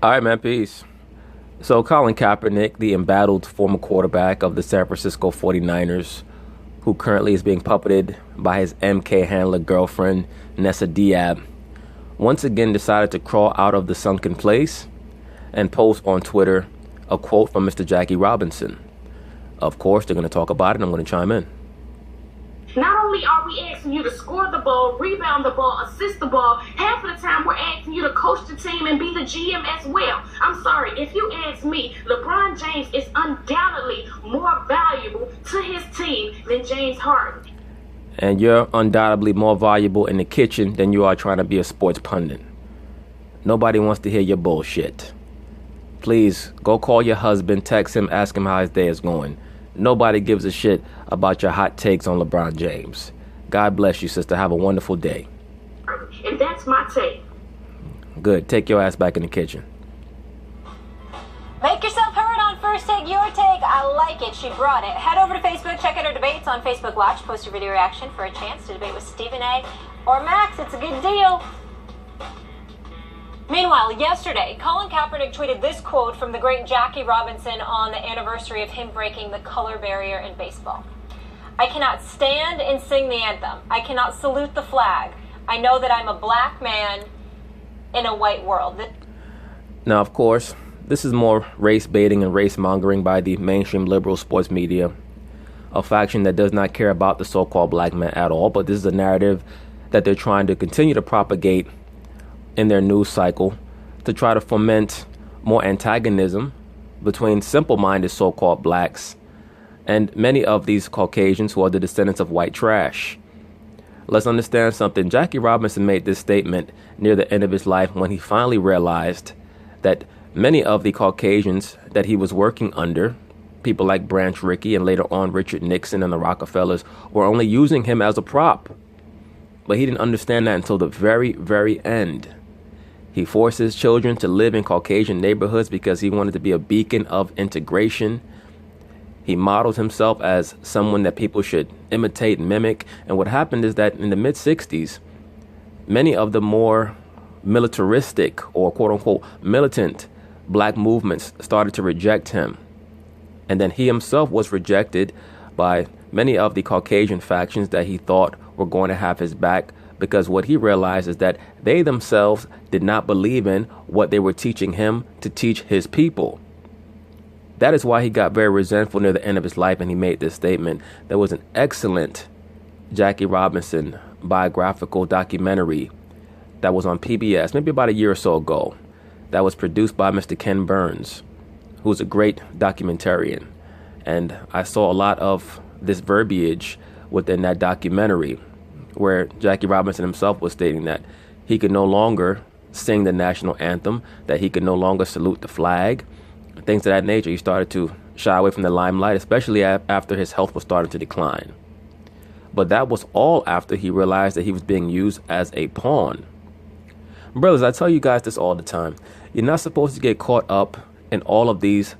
All right, man, peace. So Colin Kaepernick, the embattled former quarterback of the San Francisco 49ers, who currently is being puppeted by his MK handler girlfriend, Nessa Diab, once again decided to crawl out of the sunken place and post on Twitter a quote from Mr. Jackie Robinson. Of course, they're going to talk about it, and I'm going to chime in. Not only are we asking you to score the ball, rebound the ball, assist the ball, half of the time we're asking you to coach the team and be the GM as well. I'm sorry, if you ask me, LeBron James is undoubtedly more valuable to his team than James Harden. And you're undoubtedly more valuable in the kitchen than you are trying to be a sports pundit. Nobody wants to hear your bullshit. Please, go call your husband, text him, ask him how his day is going. Nobody gives a shit about your hot takes on LeBron James. God bless you, sister. Have a wonderful day. And that's my take. Good. Take your ass back in the kitchen. Make yourself heard on First Take Your Take. I like it. She brought it. Head over to Facebook. Check out her debates on Facebook Watch. Post your video reaction for a chance to debate with Stephen A. or Max. It's a good deal. Meanwhile, yesterday, Colin Kaepernick tweeted this quote from the great Jackie Robinson on the anniversary of him breaking the color barrier in baseball. I cannot stand and sing the anthem. I cannot salute the flag. I know that I'm a black man in a white world. Now, of course, this is more race baiting and race mongering by the mainstream liberal sports media, a faction that does not care about the so-called black man at all. But this is a narrative that they're trying to continue to propagate in their news cycle to try to foment more antagonism between simple-minded so-called blacks and many of these Caucasians who are the descendants of white trash. Let's understand something. Jackie Robinson made this statement near the end of his life when he finally realized that many of the Caucasians that he was working under, people like Branch Rickey and later on Richard Nixon and the Rockefellers, were only using him as a prop. But he didn't understand that until the very, very end. He forced his children to live in Caucasian neighborhoods because he wanted to be a beacon of integration. He modeled himself as someone that people should imitate and mimic. And what happened is that in the mid-60s, many of the more militaristic or quote-unquote militant black movements started to reject him. And then he himself was rejected by many of the Caucasian factions that he thought were going to have his back, because what he realized is that they themselves did not believe in what they were teaching him to teach his people. That is why he got very resentful near the end of his life, and he made this statement. There was an excellent Jackie Robinson biographical documentary that was on PBS maybe about a year or so ago that was produced by Mr. Ken Burns, who's a great documentarian. And I saw a lot of this verbiage within that documentary where Jackie Robinson himself was stating that he could no longer sing the national anthem, that he could no longer salute the flag, things of that nature. He started to shy away from the limelight, especially after his health was starting to decline. But that was all after he realized that he was being used as a pawn. Brothers, I tell you guys this all the time. You're not supposed to get caught up in all of these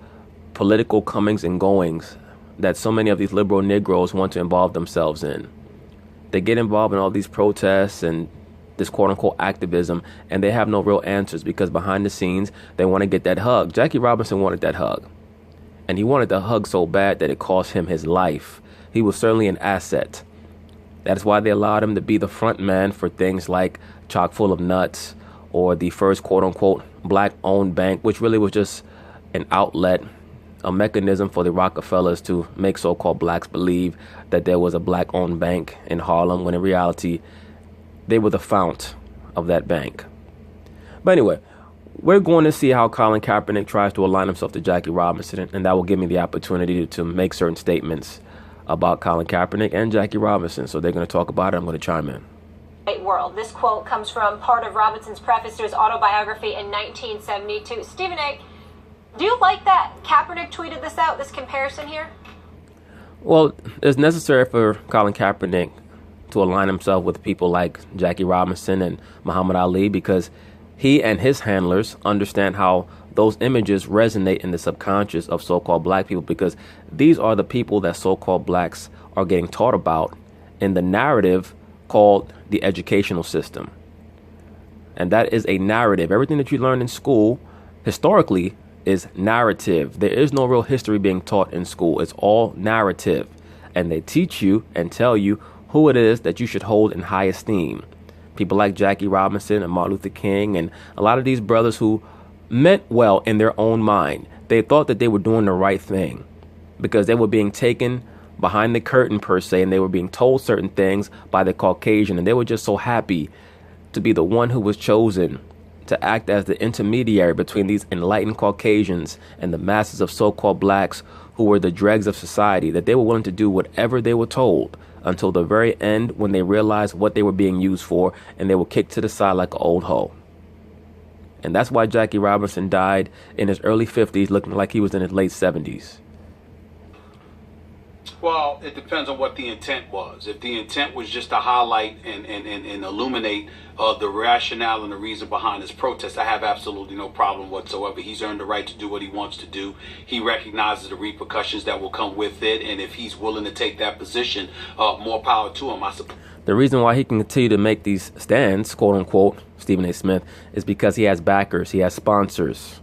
political comings and goings that so many of these liberal Negroes want to involve themselves in. They get involved in all these protests and this quote-unquote activism, and they have no real answers because behind the scenes, they want to get that hug. Jackie Robinson wanted that hug. And he wanted the hug so bad that it cost him his life. He was certainly an asset. That's why they allowed him to be the front man for things like Chock full of nuts or the first quote-unquote black-owned bank, which really was just an outlet, a mechanism for the Rockefellers to make so-called blacks believe that there was a black-owned bank in Harlem, when in reality, they were the fount of that bank. But anyway, we're going to see how Colin Kaepernick tries to align himself to Jackie Robinson, and that will give me the opportunity to make certain statements about Colin Kaepernick and Jackie Robinson. So they're going to talk about it. I'm going to chime in. World. This quote comes from part of Robinson's preface to his autobiography in 1972. Stephen A., do you like that Kaepernick tweeted this out, this comparison here? Well, it's necessary for Colin Kaepernick to align himself with people like Jackie Robinson and Muhammad Ali, because he and his handlers understand how those images resonate in the subconscious of so-called black people, because these are the people that so-called blacks are getting taught about in the narrative called the educational system. And that is a narrative. Everything that you learn in school historically is narrative. There is no real history being taught in school. It's all narrative. And they teach you and tell you who it is that you should hold in high esteem. People like Jackie Robinson and Martin Luther King and a lot of these brothers who meant well in their own mind. They thought that they were doing the right thing because they were being taken behind the curtain per se, and they were being told certain things by the Caucasian, and they were just so happy to be the one who was chosen to act as the intermediary between these enlightened Caucasians and the masses of so-called blacks who were the dregs of society, that they were willing to do whatever they were told until the very end when they realized what they were being used for, and they were kicked to the side like an old hoe. And that's why Jackie Robinson died in his early 50s looking like he was in his late 70s. Well, it depends on what the intent was. If the intent was just to highlight and illuminate the rationale and the reason behind his protest, I have absolutely no problem whatsoever. He's earned the right to do what he wants to do. He recognizes the repercussions that will come with it. And if he's willing to take that position, more power to him, I suppose. The reason why he can continue to make these stands, quote unquote, Stephen A. Smith, is because he has backers. He has sponsors.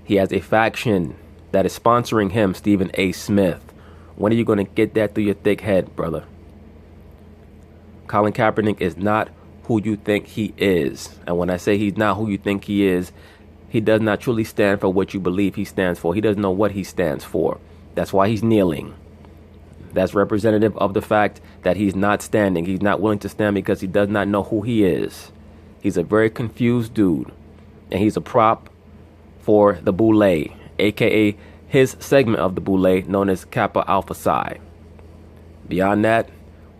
He has a faction that is sponsoring him, Stephen A. Smith. When are you going to get that through your thick head, brother? Colin Kaepernick is not who you think he is. And when I say he's not who you think he is, he does not truly stand for what you believe he stands for. He doesn't know what he stands for. That's why he's kneeling. That's representative of the fact that he's not standing. He's not willing to stand because he does not know who he is. He's a very confused dude. And he's a prop for the boule, a.k.a. his segment of the boule known as Kappa Alpha Psi. Beyond that,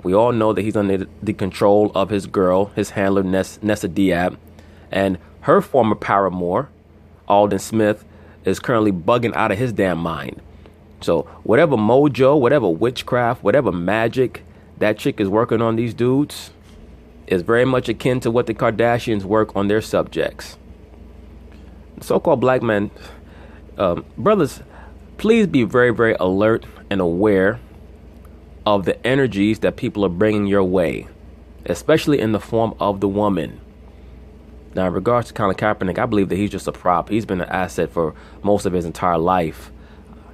we all know that he's under the control of his girl, his handler, Nessa Diab, and her former paramour, Alden Smith, is currently bugging out of his damn mind. So whatever mojo, whatever witchcraft, whatever magic that chick is working on these dudes is very much akin to what the Kardashians work on their subjects. So-called black men, brothers, please be very, very alert and aware of the energies that people are bringing your way, especially in the form of the woman. Now, in regards to Colin Kaepernick, I believe that he's just a prop. He's been an asset for most of his entire life.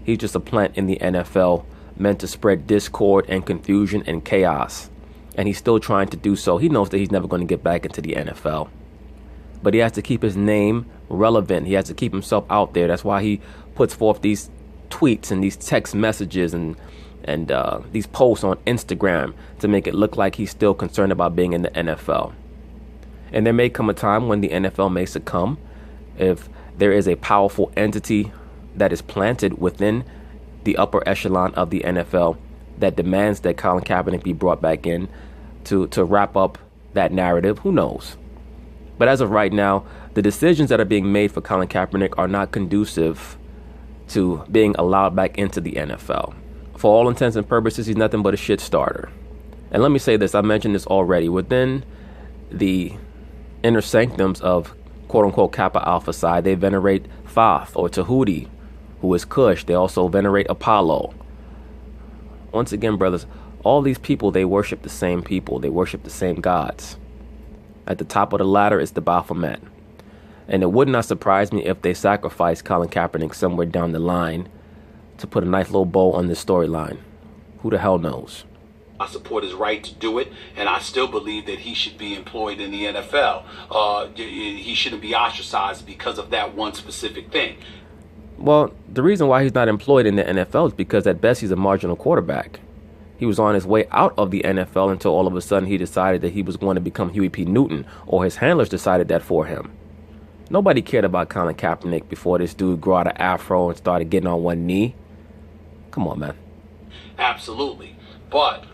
He's just a plant in the NFL meant to spread discord and confusion and chaos. And he's still trying to do so. He knows that he's never going to get back into the NFL. But he has to keep his name relevant. He has to keep himself out there. That's why he puts forth these tweets and these text messages and these posts on Instagram to make it look like he's still concerned about being in the NFL. And there may come a time when the NFL may succumb if there is a powerful entity that is planted within the upper echelon of the NFL that demands that Colin Kaepernick be brought back in to wrap up that narrative. Who knows? But as of right now, the decisions that are being made for Colin Kaepernick are not conducive to being allowed back into the NFL. For all intents and purposes, he's nothing but a shit starter. And let me say this, I mentioned this already. Within the inner sanctums of quote-unquote Kappa Alpha Psi, they venerate Thoth or Tahuti, who is Cush. They also venerate Apollo. Once again, brothers, all these people, they worship the same people. They worship the same gods. At the top of the ladder is the Baphomet. And it would not surprise me if they sacrificed Colin Kaepernick somewhere down the line to put a nice little bow on this storyline. Who the hell knows? I support his right to do it, and I still believe that he should be employed in the NFL. He shouldn't be ostracized because of that one specific thing. Well, the reason why he's not employed in the NFL is because at best he's a marginal quarterback. He was on his way out of the NFL until all of a sudden he decided that he was going to become Huey P. Newton, or his handlers decided that for him. Nobody cared about Colin Kaepernick before this dude grew out an afro and started getting on one knee. Come on, man. Absolutely. But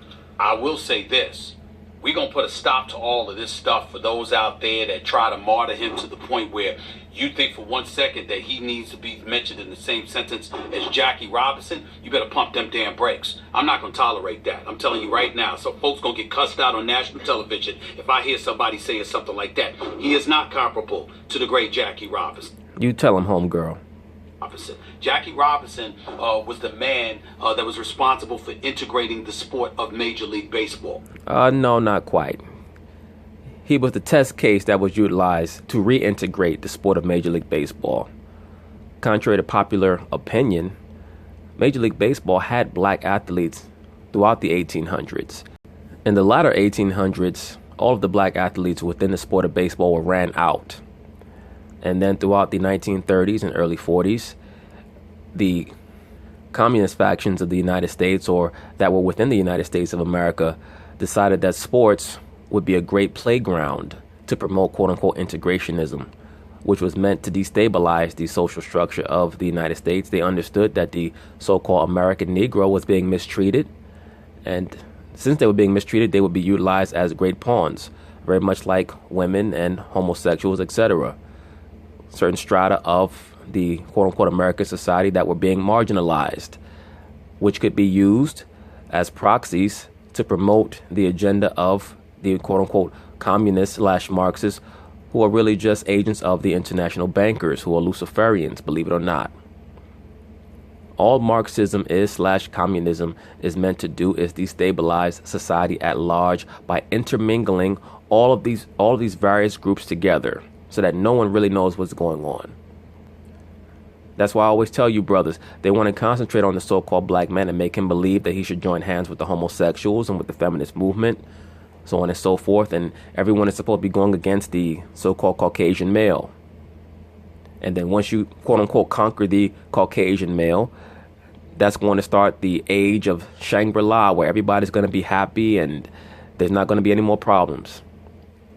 I will say this. We're going to put a stop to all of this stuff for those out there that try to martyr him to the point where you think for 1 second that he needs to be mentioned in the same sentence as Jackie Robinson. You better pump them damn brakes. I'm not going to tolerate that. I'm telling you right now. So folks going to get cussed out on national television if I hear somebody saying something like that. He is not comparable to the great Jackie Robinson. You tell him, homegirl. Jackie Robinson was the man that was responsible for integrating the sport of Major League Baseball. No, not quite. He was the test case that was utilized to reintegrate the sport of Major League Baseball. contrary to popular opinion, Major League Baseball had black athletes throughout the 1800s. In the latter 1800s, all of the black athletes within the sport of baseball were ran out. And then throughout the 1930s and early 40s, the communist factions of the United States, or that were within the United States of America, decided that sports would be a great playground to promote quote-unquote integrationism, which was meant to destabilize the social structure of the United States. They understood that the so-called American Negro was being mistreated, and since they were being mistreated, they would be utilized as great pawns, very much like women and homosexuals, etc. Certain strata of the quote-unquote American society that were being marginalized, which could be used as proxies to promote the agenda of the quote-unquote communists/Marxists, who are really just agents of the international bankers, who are Luciferians, believe it or not. All Marxism is/communism is meant to do is destabilize society at large by intermingling all of these various groups together so that no one really knows what's going on. That's why I always tell you, brothers, they want to concentrate on the so-called black man and make him believe that he should join hands with the homosexuals and with the feminist movement, so on and so forth, and everyone is supposed to be going against the so-called Caucasian male. And then once you quote-unquote conquer the Caucasian male, that's going to start the age of Shangri-La, where everybody's going to be happy and there's not going to be any more problems.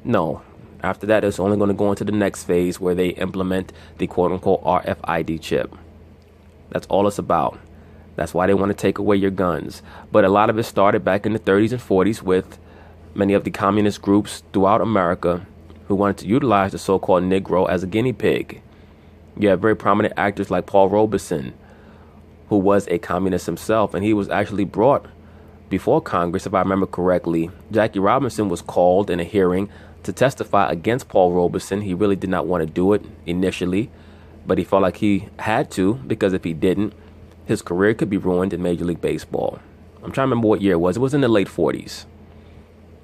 No. After that, it's only going to go into the next phase where they implement the quote-unquote RFID chip. That's all it's about. That's why they want to take away your guns. But a lot of it started back in the 30s and 40s with many of the communist groups throughout America who wanted to utilize the so-called Negro as a guinea pig. You have very prominent actors like Paul Robeson, who was a communist himself, and he was actually brought before Congress, if I remember correctly. Jackie Robinson was called in a hearing to testify against Paul Robeson. He really did not want to do it initially, but he felt like he had to, because if he didn't, his career could be ruined in Major League Baseball. I'm trying to remember what year it was. It was in the late 40s.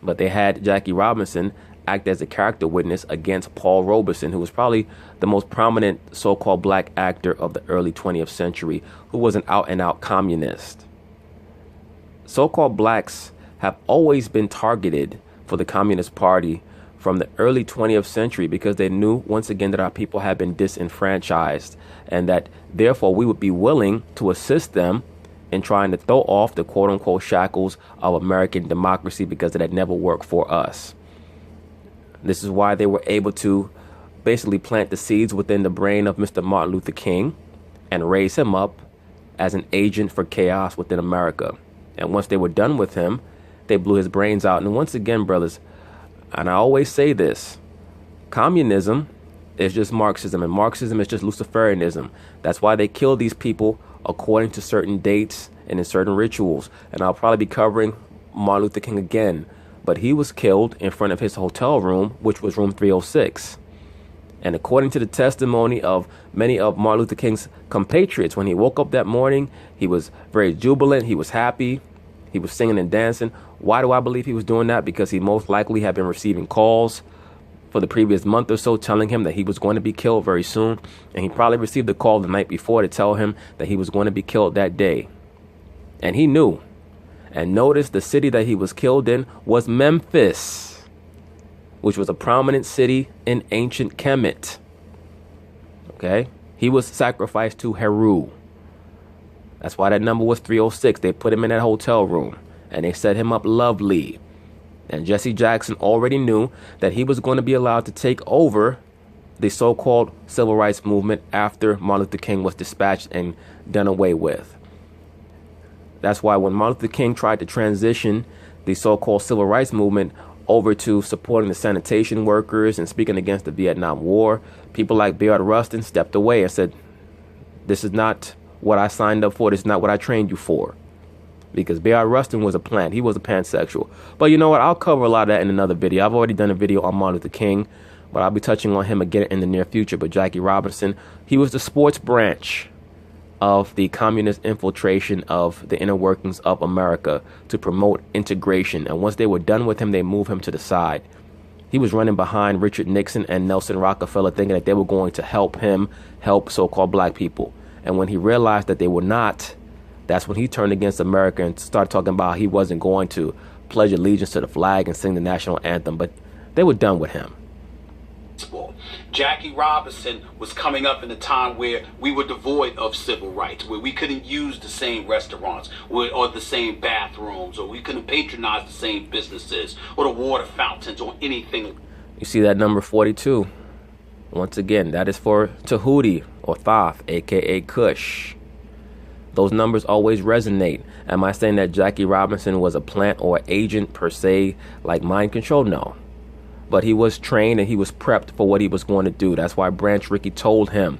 But they had Jackie Robinson act as a character witness against Paul Robeson, who was probably the most prominent so-called black actor of the early 20th century, who was an out-and-out communist. So-called blacks have always been targeted for the Communist Party from the early 20th century because they knew, once again, that our people had been disenfranchised and that, therefore, we would be willing to assist them in trying to throw off the quote-unquote shackles of American democracy because it had never worked for us. This is why they were able to basically plant the seeds within the brain of Mr. Martin Luther King and raise him up as an agent for chaos within America. And once they were done with him, they blew his brains out. And once again, brothers, and I always say this, communism is just Marxism, and Marxism is just Luciferianism. That's why they kill these people according to certain dates and in certain rituals. And I'll probably be covering Martin Luther King again. But he was killed in front of his hotel room, which was room 306. And according to the testimony of many of Martin Luther King's compatriots, when he woke up that morning, he was very jubilant. He was happy. He was singing and dancing. Why do I believe he was doing that? Because he most likely had been receiving calls for the previous month or so telling him that he was going to be killed very soon. And he probably received a call the night before to tell him that he was going to be killed that day. And he knew. And notice the city that he was killed in was Memphis, which was a prominent city in ancient Kemet. Okay? He was sacrificed to Heru. That's why that number was 306. They put him in that hotel room and they set him up lovely. And Jesse Jackson already knew that he was going to be allowed to take over the so-called civil rights movement after Martin Luther King was dispatched and done away with. That's why when Martin Luther King tried to transition the so-called civil rights movement over to supporting the sanitation workers and speaking against the Vietnam War, people like Bayard Rustin stepped away and said, this is not what I signed up for. This is not what I trained you for. Because Bayard Rustin was a plant. He was a pansexual. But you know what? I'll cover a lot of that in another video. I've already done a video on Martin Luther King, but I'll be touching on him again in the near future. But Jackie Robinson, he was the sports branch of the communist infiltration of the inner workings of America to promote integration. And once they were done with him, they moved him to the side. He was running behind Richard Nixon and Nelson Rockefeller, thinking that they were going to help him help so-called black people. And when he realized that they were not, that's when he turned against America and started talking about he wasn't going to pledge allegiance to the flag and sing the national anthem. But they were done with him. Jackie Robinson was coming up in a time where we were devoid of civil rights, where we couldn't use the same restaurants or the same bathrooms, or we couldn't patronize the same businesses or the water fountains or anything. You see that number 42? Once again, that is for Tahuti or Thoth, aka Kush. Those numbers always resonate. Am I saying that Jackie Robinson was a plant or agent per se, like mind control? No. But he was trained and he was prepped for what he was going to do. That's why Branch Rickey told him.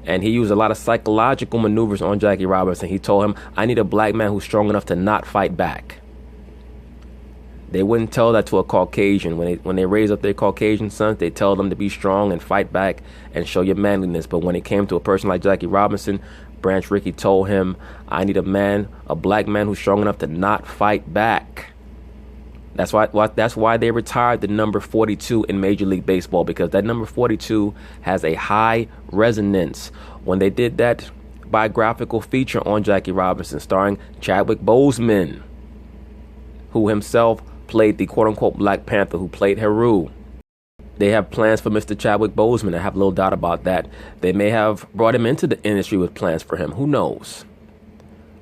And he used a lot of psychological maneuvers on Jackie Robinson. He told him, I need a black man who's strong enough to not fight back. They wouldn't tell that to a Caucasian. When they raise up their Caucasian sons, they tell them to be strong and fight back and show your manliness. But when it came to a person like Jackie Robinson, Branch Rickey told him, I need a black man who's strong enough to not fight back. That's why they retired the number 42 in Major League Baseball, because that number 42 has a high resonance. When they did that biographical feature on Jackie Robinson starring Chadwick Boseman, who himself played the quote-unquote Black Panther, who played Heru. They have plans for Mr. Chadwick Boseman. I have little doubt about that. They may have brought him into the industry with plans for him. Who knows?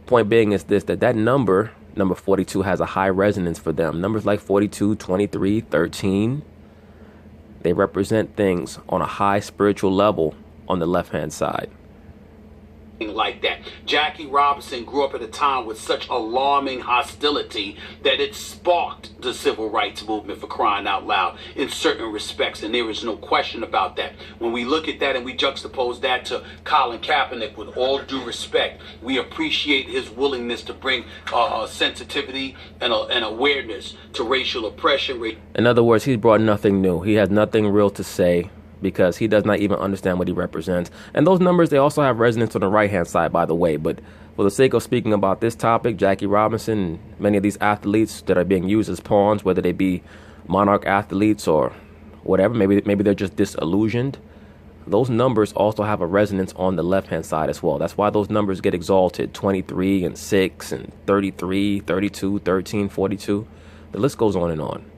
Point being is this, that number 42 has a high resonance for them. Numbers like 42, 23, 13, they represent things on a high spiritual level on the left-hand side. Like that. Jackie Robinson grew up at a time with such alarming hostility that it sparked the civil rights movement, for crying out loud, in certain respects, and there is no question about that. When we look at that and we juxtapose that to Colin Kaepernick, with all due respect, we appreciate his willingness to bring sensitivity and awareness to racial oppression. In other words, he's brought nothing new. He has nothing real to say, because he does not even understand what he represents. And those numbers, they also have resonance on the right-hand side, by the way. But for the sake of speaking about this topic, Jackie Robinson and many of these athletes that are being used as pawns, whether they be monarch athletes or whatever, maybe they're just disillusioned, those numbers also have a resonance on the left-hand side as well. That's why those numbers get exalted, 23 and 6 and 33, 32, 13, 42. The list goes on and on.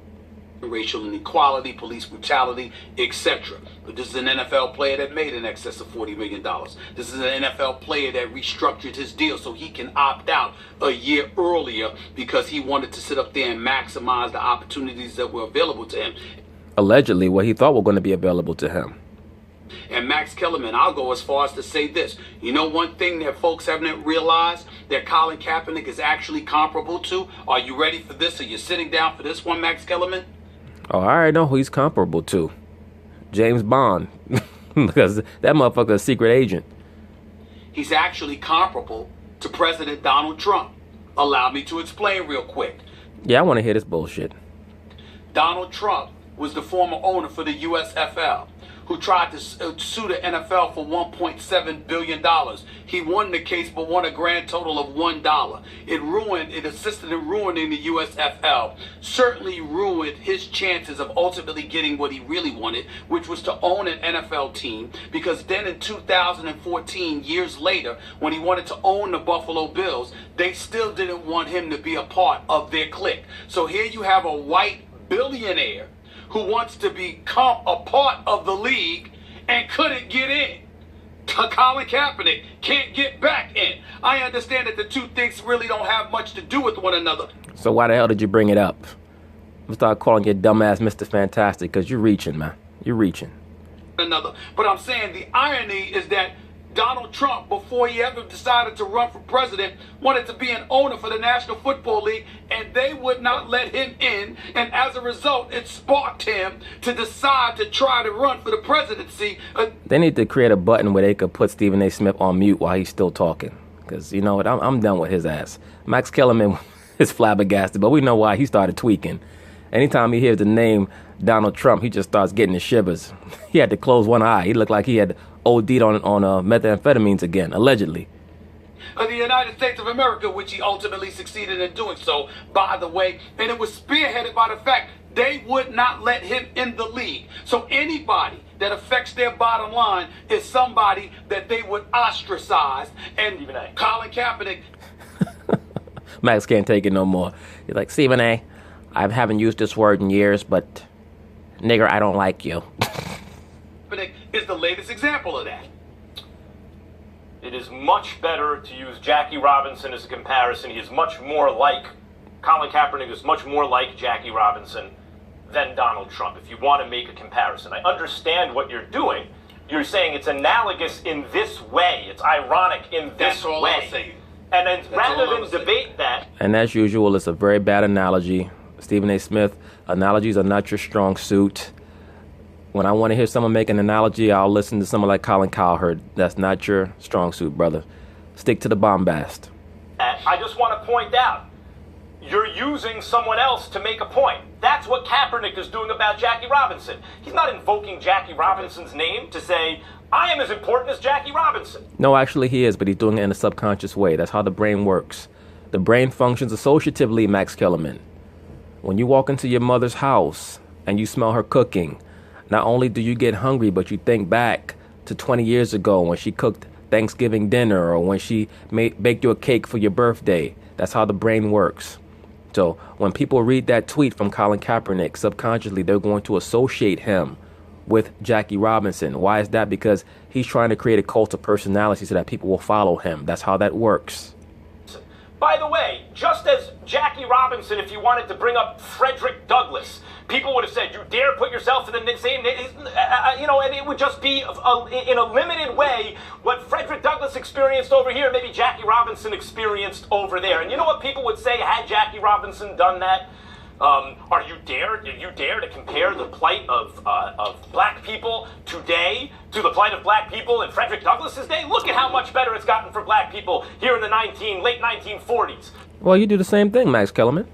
Racial inequality, police brutality, etc. But this is an NFL player that made in excess of $40 million. This is an NFL player that restructured his deal so he can opt out a year earlier because he wanted to sit up there and maximize the opportunities that were available to him. Allegedly, what he thought were going to be available to him. And Max Kellerman, I'll go as far as to say this. You know one thing that folks haven't realized that Colin Kaepernick is actually comparable to? Are you ready for this? Are you sitting down for this one, Max Kellerman? Oh, I already know who he's comparable to. James Bond. Because that motherfucker is a secret agent. He's actually comparable to President Donald Trump. Allow me to explain real quick. Yeah, I want to hear this bullshit. Donald Trump was the former owner for the USFL, who tried to sue the NFL for $1.7 billion. He won the case, but won a grand total of $1. It assisted in ruining the USFL, certainly ruined his chances of ultimately getting what he really wanted, which was to own an NFL team, because then in 2014, years later, when he wanted to own the Buffalo Bills, they still didn't want him to be a part of their clique. So here you have a white billionaire who wants to become a part of the league and couldn't get in. Colin Kaepernick can't get back in. I understand that the two things really don't have much to do with one another. So why the hell did you bring it up? I'm start calling you dumbass Mr. Fantastic, because you're reaching, man. You're reaching. But I'm saying the irony is that Donald Trump, before he ever decided to run for president, wanted to be an owner for the National Football League, and they would not let him in. And as a result, it sparked him to decide to try to run for the presidency. They need to create a button where they could put Stephen A. Smith on mute while he's still talking. Because, you know what, I'm done with his ass. Max Kellerman is flabbergasted, but we know why. He started tweaking. Anytime he hears the name Donald Trump, he just starts getting the shivers. He had to close one eye. He looked like he had OD'd on methamphetamines again, allegedly. Of the United States of America, which he ultimately succeeded in doing so, by the way. And it was spearheaded by the fact they would not let him in the league. So anybody that affects their bottom line is somebody that they would ostracize. And Colin Kaepernick. Max can't take it no more. He's like, Stephen A., I haven't used this word in years, but nigger, I don't like you. Kaepernick is the latest example of that. It is much better to use Jackie Robinson as a comparison. He is much more like, Colin Kaepernick is much more like Jackie Robinson than Donald Trump, if you want to make a comparison. I understand what you're doing. You're saying it's analogous in this way. It's ironic in this way. I'm saying. And then rather than debate that... And as usual, it's a very bad analogy. Stephen A. Smith, analogies are not your strong suit. When I want to hear someone make an analogy, I'll listen to someone like Colin Kaepernick. That's not your strong suit, brother. Stick to the bombast. I just want to point out, you're using someone else to make a point. That's what Kaepernick is doing about Jackie Robinson. He's not invoking Jackie Robinson's name to say, I am as important as Jackie Robinson. No, actually he is, but he's doing it in a subconscious way. That's how the brain works. The brain functions associatively, Max Kellerman. When you walk into your mother's house and you smell her cooking, not only do you get hungry, but you think back to 20 years ago when she cooked Thanksgiving dinner or when she baked you a cake for your birthday. That's how the brain works. So when people read that tweet from Colin Kaepernick, subconsciously they're going to associate him with Jackie Robinson. Why is that? Because he's trying to create a cult of personality so that people will follow him. That's how that works. By the way, just as Jackie Robinson, if you wanted to bring up Frederick Douglass, people would have said, you dare put yourself in the same, and it would just be in a limited way what Frederick Douglass experienced over here, maybe Jackie Robinson experienced over there. And you know what people would say had Jackie Robinson done that? Did you dare to compare the plight of black people today to the plight of black people in Frederick Douglass's day? Look at how much better it's gotten for black people here in the late 1940s. Well, you do the same thing, Max Kellerman.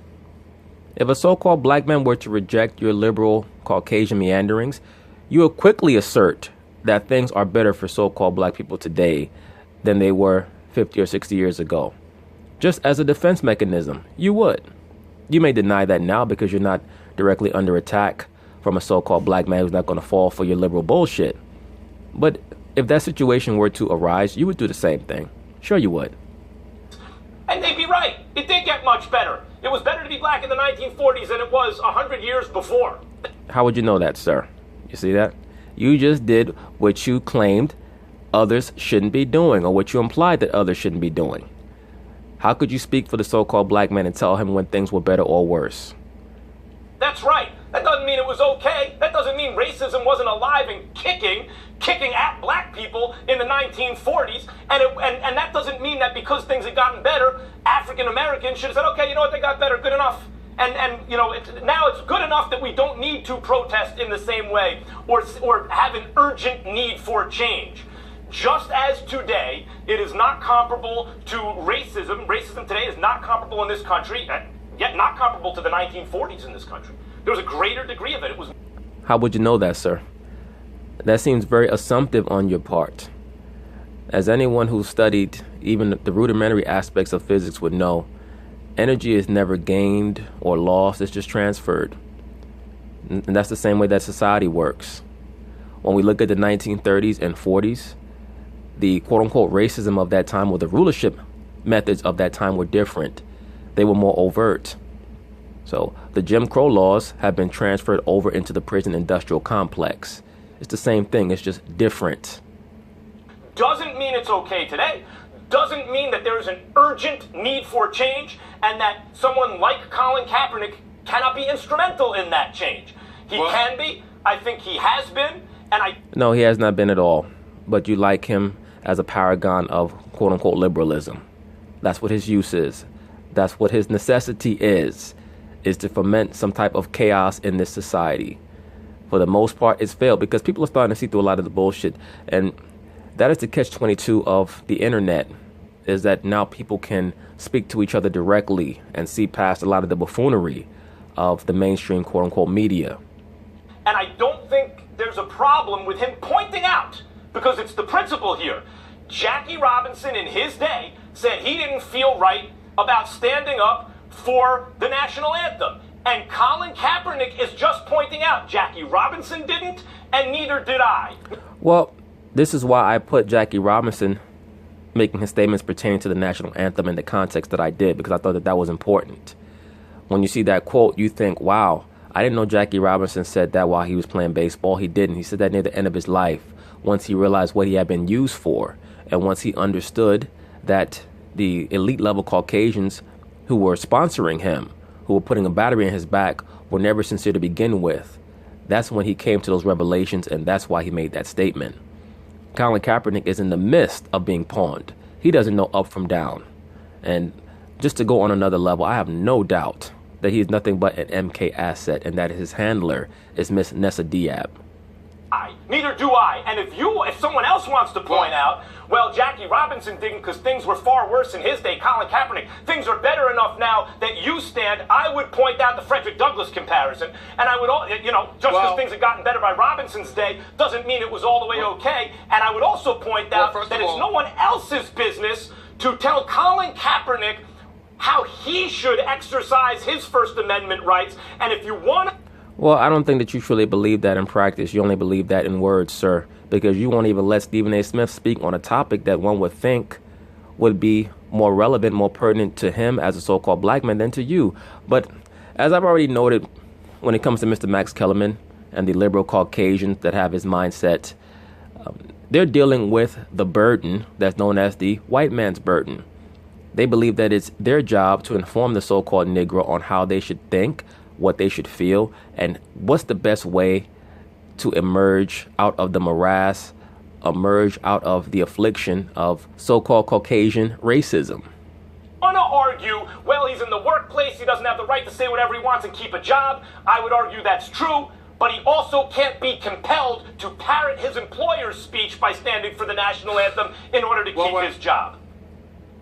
If a so-called black man were to reject your liberal Caucasian meanderings, you will quickly assert that things are better for so-called black people today than they were 50 or 60 years ago. Just as a defense mechanism, you would. You may deny that now because you're not directly under attack from a so-called black man who's not going to fall for your liberal bullshit. But if that situation were to arise, you would do the same thing. Sure you would. And they'd be right. It did get much better. It was better to be black in the 1940s than it was 100 years before. How would you know that, sir? You see that? You just did what you claimed others shouldn't be doing, or what you implied that others shouldn't be doing. How could you speak for the so-called black man and tell him when things were better or worse? That's right. That doesn't mean it was okay. That doesn't mean racism wasn't alive and kicking at black people in the 1940s. And that doesn't mean that because things had gotten better, African Americans should have said, okay, you know what, they got better, good enough. And now it's good enough that we don't need to protest in the same way or have an urgent need for change. Just as today, it is not comparable to racism. Racism today is not comparable in this country, yet not comparable to the 1940s in this country. There was a greater degree of it. How would you know that, sir? That seems very assumptive on your part. As anyone who studied even the rudimentary aspects of physics would know, energy is never gained or lost, it's just transferred. And that's the same way that society works. When we look at the 1930s and 40s, the quote-unquote racism of that time, or the rulership methods of that time, were different. They were more overt. So the Jim Crow laws have been transferred over into the prison industrial complex. It's the same thing, it's just different. Doesn't mean it's okay today. Doesn't mean that there is an urgent need for change and that someone like Colin Kaepernick cannot be instrumental in that change. He can be. I think he has been. No, he has not been at all. But you like him as a paragon of quote-unquote liberalism. That's what his use is. That's what his necessity is to foment some type of chaos in this society. For the most part, it's failed because people are starting to see through a lot of the bullshit. And that is the catch-22 of the internet, is that now people can speak to each other directly and see past a lot of the buffoonery of the mainstream quote-unquote media. And I don't think there's a problem with him pointing out, because it's the principle here. Jackie Robinson in his day said he didn't feel right about standing up for the national anthem. And Colin Kaepernick is just pointing out Jackie Robinson didn't, and neither did I. Well, this is why I put Jackie Robinson making his statements pertaining to the national anthem in the context that I did, because I thought that that was important. When you see that quote, you think, wow, I didn't know Jackie Robinson said that while he was playing baseball. He didn't. He said that near the end of his life, once he realized what he had been used for, and once he understood that the elite level Caucasians who were sponsoring him, who were putting a battery in his back, were never sincere to begin with. That's when he came to those revelations, and that's why he made that statement. Colin Kaepernick is in the midst of being pawned. He doesn't know up from down. And just to go on another level, I have no doubt that he is nothing but an MK asset, and that his handler is Miss Nessa Diab. Neither do I. And if someone else wants to point out, well, Jackie Robinson didn't because things were far worse in his day. Colin Kaepernick, things are better enough now that you stand. I would point out the Frederick Douglass comparison. And I would, just because things have gotten better by Robinson's day doesn't mean it was all the way okay. And I would also point out that it's no one else's business to tell Colin Kaepernick how he should exercise his First Amendment rights. And if you want to... Well, I don't think that you truly believe that in practice. You only believe that in words, sir, because you won't even let Stephen A. Smith speak on a topic that one would think would be more relevant, more pertinent to him as a so-called black man than to you. But as I've already noted, when it comes to Mr. Max Kellerman and the liberal Caucasians that have his mindset, they're dealing with the burden that's known as the white man's burden. They believe that it's their job to inform the so-called Negro on how they should think, what they should feel, and what's the best way to emerge out of the morass, emerge out of the affliction of so-called Caucasian racism. Want to argue, well, he's in the workplace, he doesn't have the right to say whatever he wants and keep a job. I would argue that's true, but he also can't be compelled to parrot his employer's speech by standing for the national anthem in order to keep his job.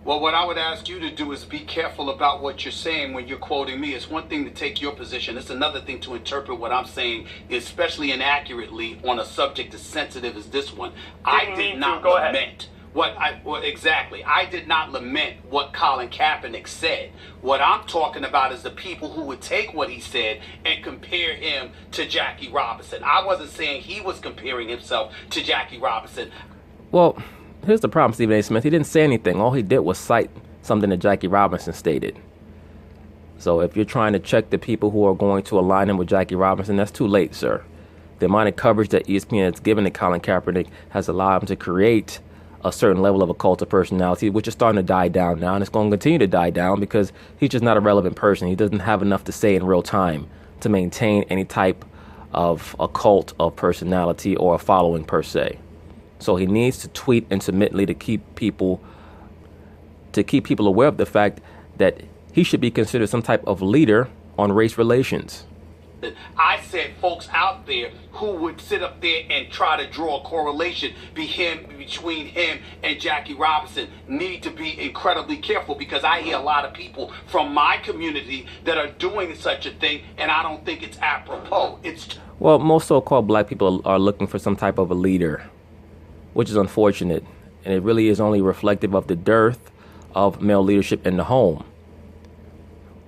Well, what I would ask you to do is be careful about what you're saying when you're quoting me. It's one thing to take your position. It's another thing to interpret what I'm saying, especially inaccurately on a subject as sensitive as this one. I did not lament exactly. I did not lament what Colin Kaepernick said. What I'm talking about is the people who would take what he said and compare him to Jackie Robinson. I wasn't saying he was comparing himself to Jackie Robinson. Well, here's the problem, Stephen A. Smith. He didn't say anything. All he did was cite something that Jackie Robinson stated. So if you're trying to check the people who are going to align him with Jackie Robinson, that's too late, sir. The amount of coverage that ESPN has given to Colin Kaepernick has allowed him to create a certain level of a cult of personality, which is starting to die down now, and it's going to continue to die down because he's just not a relevant person. He doesn't have enough to say in real time to maintain any type of a cult of personality or a following per se. So he needs to tweet intermittently to keep people aware of the fact that he should be considered some type of leader on race relations. I said folks out there who would sit up there and try to draw a correlation between him and Jackie Robinson need to be incredibly careful, because I hear a lot of people from my community that are doing such a thing, and I don't think it's apropos. Well, most so-called black people are looking for some type of a leader, which is unfortunate, and it really is only reflective of the dearth of male leadership in the home.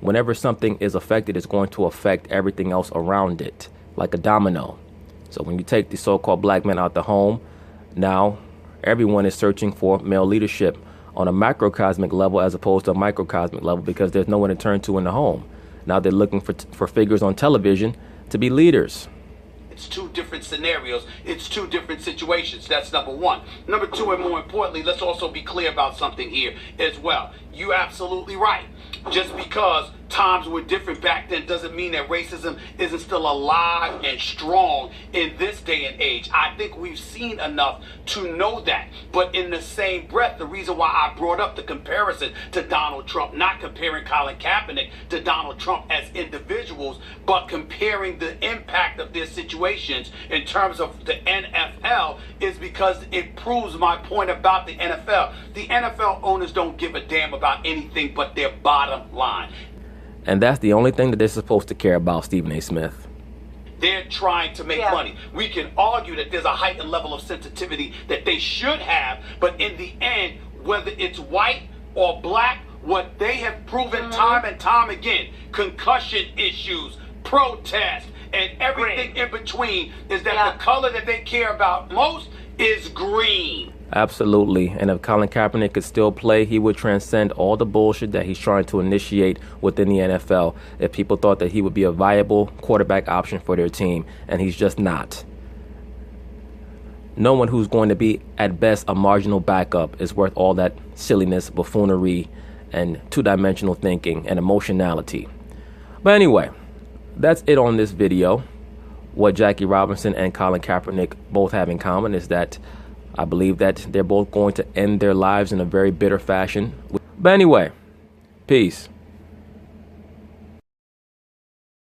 Whenever something is affected, it's going to affect everything else around it, like a domino. So when you take the so-called black men out the home, now everyone is searching for male leadership on a macrocosmic level as opposed to a microcosmic level, because there's no one to turn to in the home. Now they're looking for figures on television to be leaders. It's two different scenarios. It's two different situations. That's number one. Number two, and more importantly, let's also be clear about something here as well. You're absolutely right. Just because times were different back then doesn't mean that racism isn't still alive and strong in this day and age. I think we've seen enough to know that. But in the same breath, the reason why I brought up the comparison to Donald Trump, not comparing Colin Kaepernick to Donald Trump as individuals, but comparing the impact of their situations in terms of the NFL, is because it proves my point about the NFL. The NFL owners don't give a damn about anything but their bottom line. And that's the only thing that they're supposed to care about, Stephen A. Smith. They're trying to make money. We can argue that there's a heightened level of sensitivity that they should have, but in the end, whether it's white or black, what they have proven time and time again, concussion issues, protest, and everything in between, is that the color that they care about most is green. Absolutely. And if Colin Kaepernick could still play, he would transcend all the bullshit that he's trying to initiate within the NFL if people thought that he would be a viable quarterback option for their team. And he's just not. No one who's going to be, at best, a marginal backup is worth all that silliness, buffoonery, and two-dimensional thinking and emotionality. But anyway, that's it on this video. What Jackie Robinson and Colin Kaepernick both have in common is that I believe that they're both going to end their lives in a very bitter fashion. But anyway, peace.